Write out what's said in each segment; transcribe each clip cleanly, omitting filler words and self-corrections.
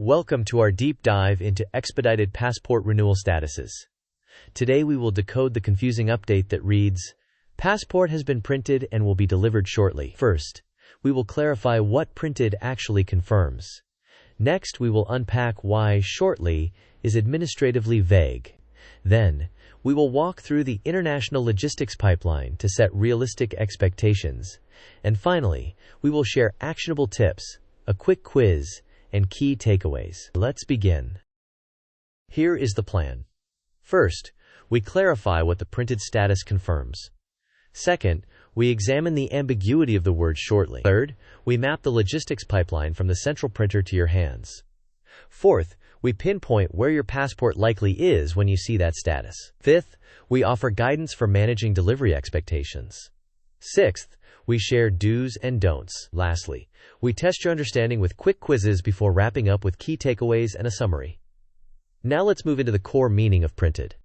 Welcome to our deep dive into expedited passport renewal statuses. Today we will decode the confusing update that reads, "Passport has been printed and will be delivered shortly." First, we will clarify what printed actually confirms. Next, we will unpack why shortly is administratively vague. Then, we will walk through the international logistics pipeline to set realistic expectations. And finally, we will share actionable tips, a quick quiz, and key takeaways. Let's begin. Here is the plan. First, we clarify what the printed status confirms. Second, we examine the ambiguity of the word shortly. Third, we map the logistics pipeline from the central printer to your hands. Fourth, we pinpoint where your passport likely is when you see that status. Fifth, we offer guidance for managing delivery expectations. Sixth, we share do's and don'ts. Lastly, we test your understanding with quick quizzes before wrapping up with key takeaways and a summary. Now let's move into the core meaning of printed.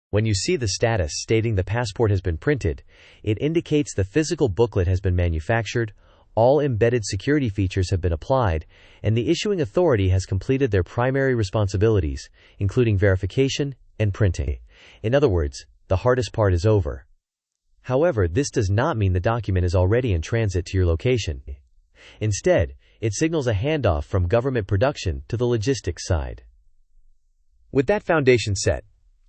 When you see the status stating the passport has been printed, it indicates the physical booklet has been manufactured, all embedded security features have been applied, and the issuing authority has completed their primary responsibilities, including verification and printing. In other words, the hardest part is over. However, this does not mean the document is already in transit to your location. Instead, it signals a handoff from government production to the logistics side. With that foundation set,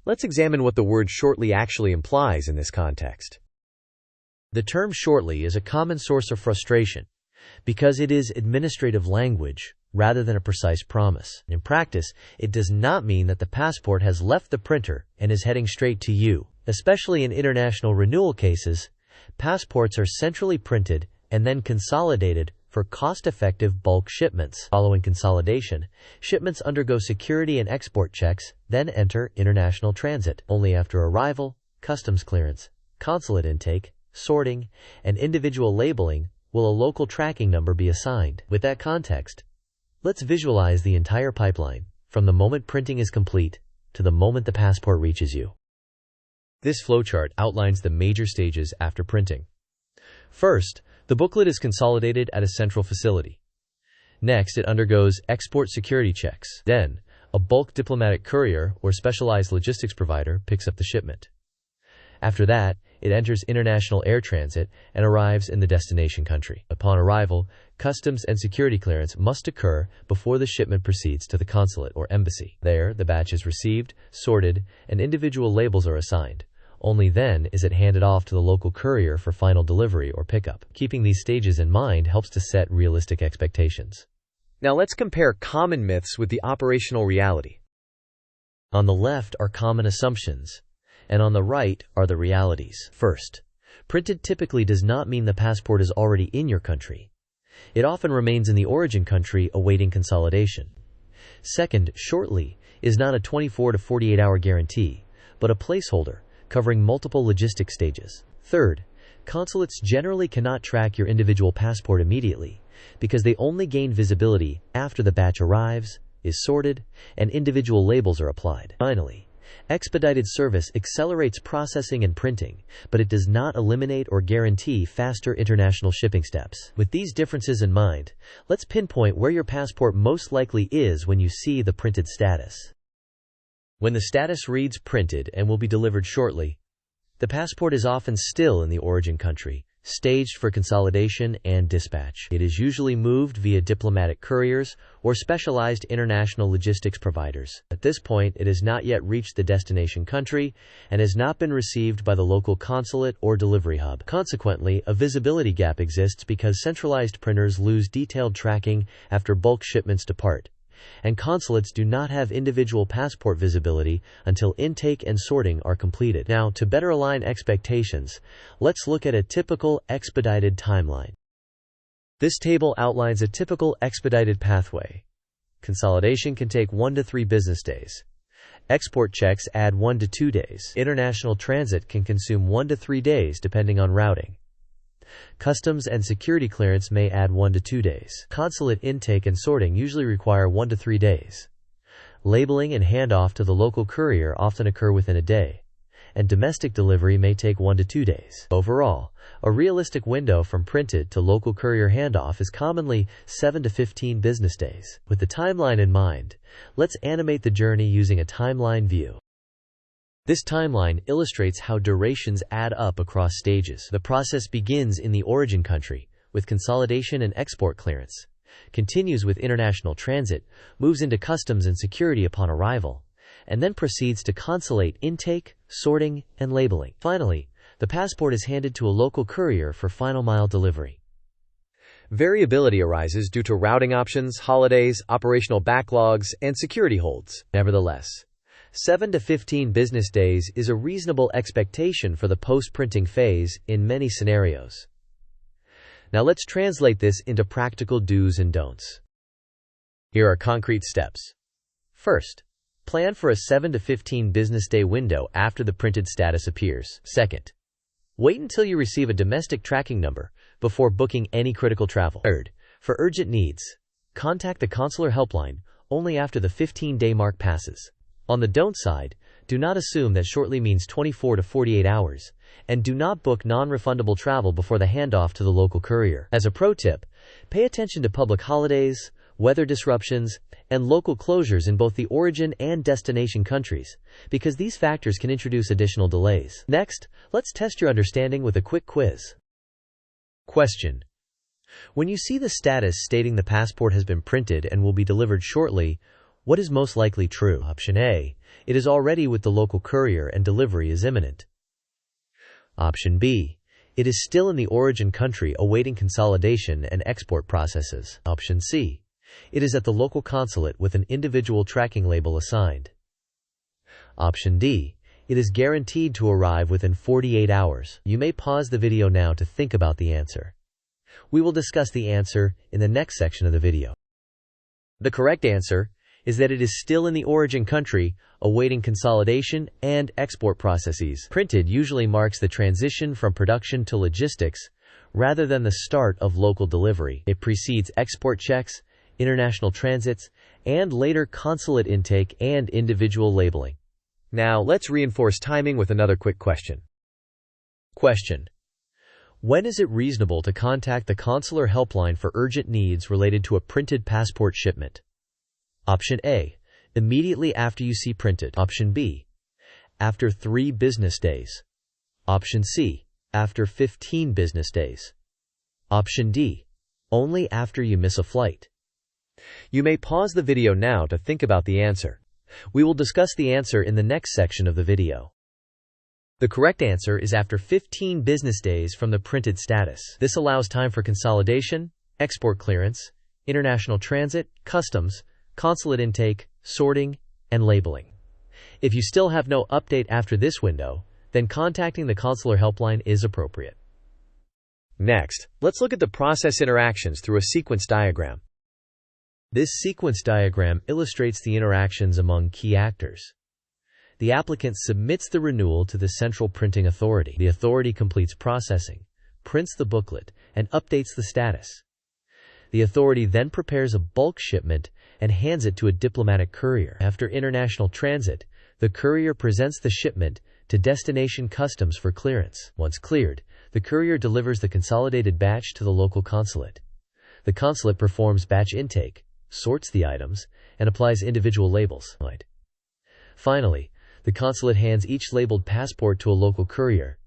let's examine what the word shortly actually implies in this context. The term shortly is a common source of frustration because it is administrative language rather than a precise promise. In practice, it does not mean that the passport has left the printer and is heading straight to you. Especially in international renewal cases, passports are centrally printed and then consolidated for cost-effective bulk shipments. Following consolidation, shipments undergo security and export checks, then enter international transit. Only after arrival, customs clearance, consulate intake, sorting, and individual labeling will a local tracking number be assigned. With that context, let's visualize the entire pipeline, from the moment printing is complete to the moment the passport reaches you. This flowchart outlines the major stages after printing. First, the booklet is consolidated at a central facility. Next, it undergoes export security checks. Then, a bulk diplomatic courier or specialized logistics provider picks up the shipment. After that, it enters international air transit and arrives in the destination country. Upon arrival, customs and security clearance must occur before the shipment proceeds to the consulate or embassy. There, the batch is received, sorted, and individual labels are assigned. Only then is it handed off to the local courier for final delivery or pickup. Keeping these stages in mind helps to set realistic expectations. Now let's compare common myths with the operational reality. On the left are common assumptions, and on the right are the realities. First, printed typically does not mean the passport is already in your country. It often remains in the origin country awaiting consolidation. Second, shortly is not a 24 to 48 hour guarantee, but a placeholder covering multiple logistic stages. Third, consulates generally cannot track your individual passport immediately because they only gain visibility after the batch arrives, is sorted, and individual labels are applied. Finally, expedited service accelerates processing and printing, but it does not eliminate or guarantee faster international shipping steps. With these differences in mind, let's pinpoint where your passport most likely is when you see the printed status. When the status reads printed and will be delivered shortly, the passport is often still in the origin country, staged for consolidation and dispatch. It is usually moved via diplomatic couriers or specialized international logistics providers. At this point, it has not yet reached the destination country and has not been received by the local consulate or delivery hub. Consequently, a visibility gap exists because centralized printers lose detailed tracking after bulk shipments depart, and consulates do not have individual passport visibility until intake and sorting are completed. Now, to better align expectations, let's look at a typical expedited timeline. This table outlines a typical expedited pathway. Consolidation can take 1 to 3 business days. Export checks add 1 to 2 days. International transit can consume 1 to 3 days depending on routing. Customs and security clearance may add 1 to 2 days. Consulate intake and sorting usually require 1 to 3 days. Labeling and handoff to the local courier often occur within a day. and domestic delivery may take 1 to 2 days. Overall, a realistic window from printed to local courier handoff is commonly 7 to 15 business days. With the timeline in mind, let's animate the journey using a timeline view. This timeline illustrates how durations add up across stages. The process begins in the origin country, with consolidation and export clearance, continues with international transit, moves into customs and security upon arrival, and then proceeds to consulate intake, sorting, and labeling. Finally, the passport is handed to a local courier for final mile delivery. Variability arises due to routing options, holidays, operational backlogs, and security holds. Nevertheless, 7 to 15 business days is a reasonable expectation for the post-printing phase in many scenarios. Now let's translate this into practical do's and don'ts. Here are concrete steps. First, plan for a 7 to 15 business day window after the printed status appears. Second, wait until you receive a domestic tracking number before booking any critical travel. Third, for urgent needs, contact the consular helpline only after the 15-day mark passes. On the don't side, do not assume that shortly means 24 to 48 hours, and do not book non-refundable travel before the handoff to the local courier. As a pro tip, pay attention to public holidays, weather disruptions, and local closures in both the origin and destination countries, because these factors can introduce additional delays. Next, let's test your understanding with a quick quiz. Question: when you see the status stating the passport has been printed and will be delivered shortly, what is most likely true? Option A: it is already with the local courier and delivery is imminent. Option B: it is still in the origin country awaiting consolidation and export processes. Option C: it is at the local consulate with an individual tracking label assigned. Option D: it is guaranteed to arrive within 48 hours. You may pause the video now to think about the answer. We will discuss the answer in the next section of the video. The correct answer is that it is still in the origin country, awaiting consolidation and export processes. Printed usually marks the transition from production to logistics, rather than the start of local delivery. It precedes export checks, international transits, and later consulate intake and individual labeling. Now, let's reinforce timing with another quick question. Question: when is it reasonable to contact the consular helpline for urgent needs related to a printed passport shipment? Option A: immediately after you see printed. Option B: after 3 business days. Option C: after 15 business days. Option D: only after you miss a flight. You may pause the video now to think about the answer. We will discuss the answer in the next section of the video. The correct answer is after 15 business days from the printed status. This allows time for consolidation, export clearance, international transit, customs, consulate intake, sorting, and labeling. If you still have no update after this window, then contacting the consular helpline is appropriate. Next, let's look at the process interactions through a sequence diagram. This sequence diagram illustrates the interactions among key actors. The applicant submits the renewal to the central printing authority. The authority completes processing, prints the booklet, and updates the status. The authority then prepares a bulk shipment and hands it to a diplomatic courier. After international transit, the courier presents the shipment to destination customs for clearance. Once cleared, the courier delivers the consolidated batch to the local consulate. The consulate performs batch intake, sorts the items, and applies individual labels. Finally, the consulate hands each labeled passport to a local courier,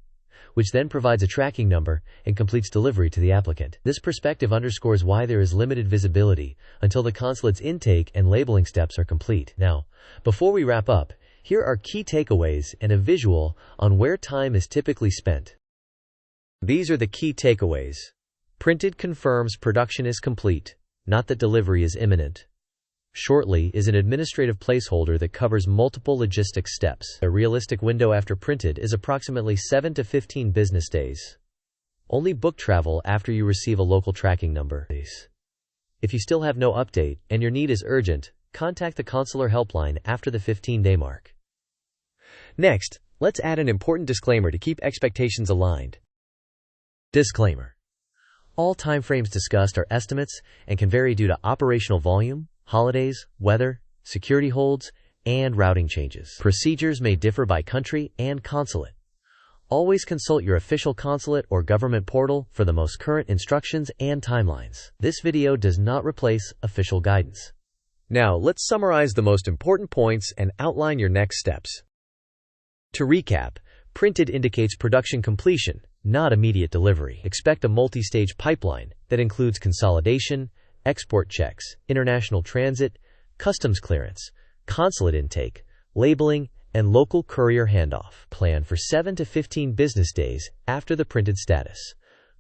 which then provides a tracking number and completes delivery to the applicant. This perspective underscores why there is limited visibility until the consulate's intake and labeling steps are complete. Now, before we wrap up, here are key takeaways and a visual on where time is typically spent. These are the key takeaways. Printed confirms production is complete, not that delivery is imminent. Shortly is an administrative placeholder that covers multiple logistics steps. A realistic window after printed is approximately 7 to 15 business days. Only book travel after you receive a local tracking number. If you still have no update and your need is urgent, contact the consular helpline after the 15-day mark. Next, let's add an important disclaimer to keep expectations aligned. Disclaimer: all timeframes discussed are estimates and can vary due to operational volume, holidays, weather, security holds, and routing changes. Procedures may differ by country and consulate. Always consult your official consulate or government portal for the most current instructions and timelines. This video does not replace official guidance. Now, let's summarize the most important points and outline your next steps. To recap, printed indicates production completion, not immediate delivery. Expect a multi-stage pipeline that includes consolidation, export checks, international transit, customs clearance, consulate intake, labeling, and local courier handoff. Plan for 7 to 15 business days after the printed status.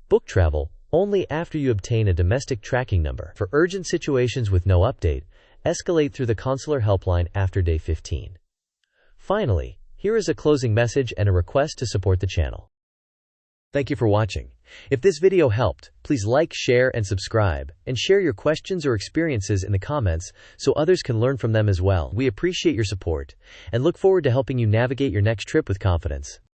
Book travel only after you obtain a domestic tracking number. For urgent situations with no update, escalate through the consular helpline after day 15. Finally, here is a closing message and a request to support the channel. Thank you for watching. If this video helped, please like, share, and subscribe, and share your questions or experiences in the comments so others can learn from them as well. We appreciate your support and look forward to helping you navigate your next trip with confidence.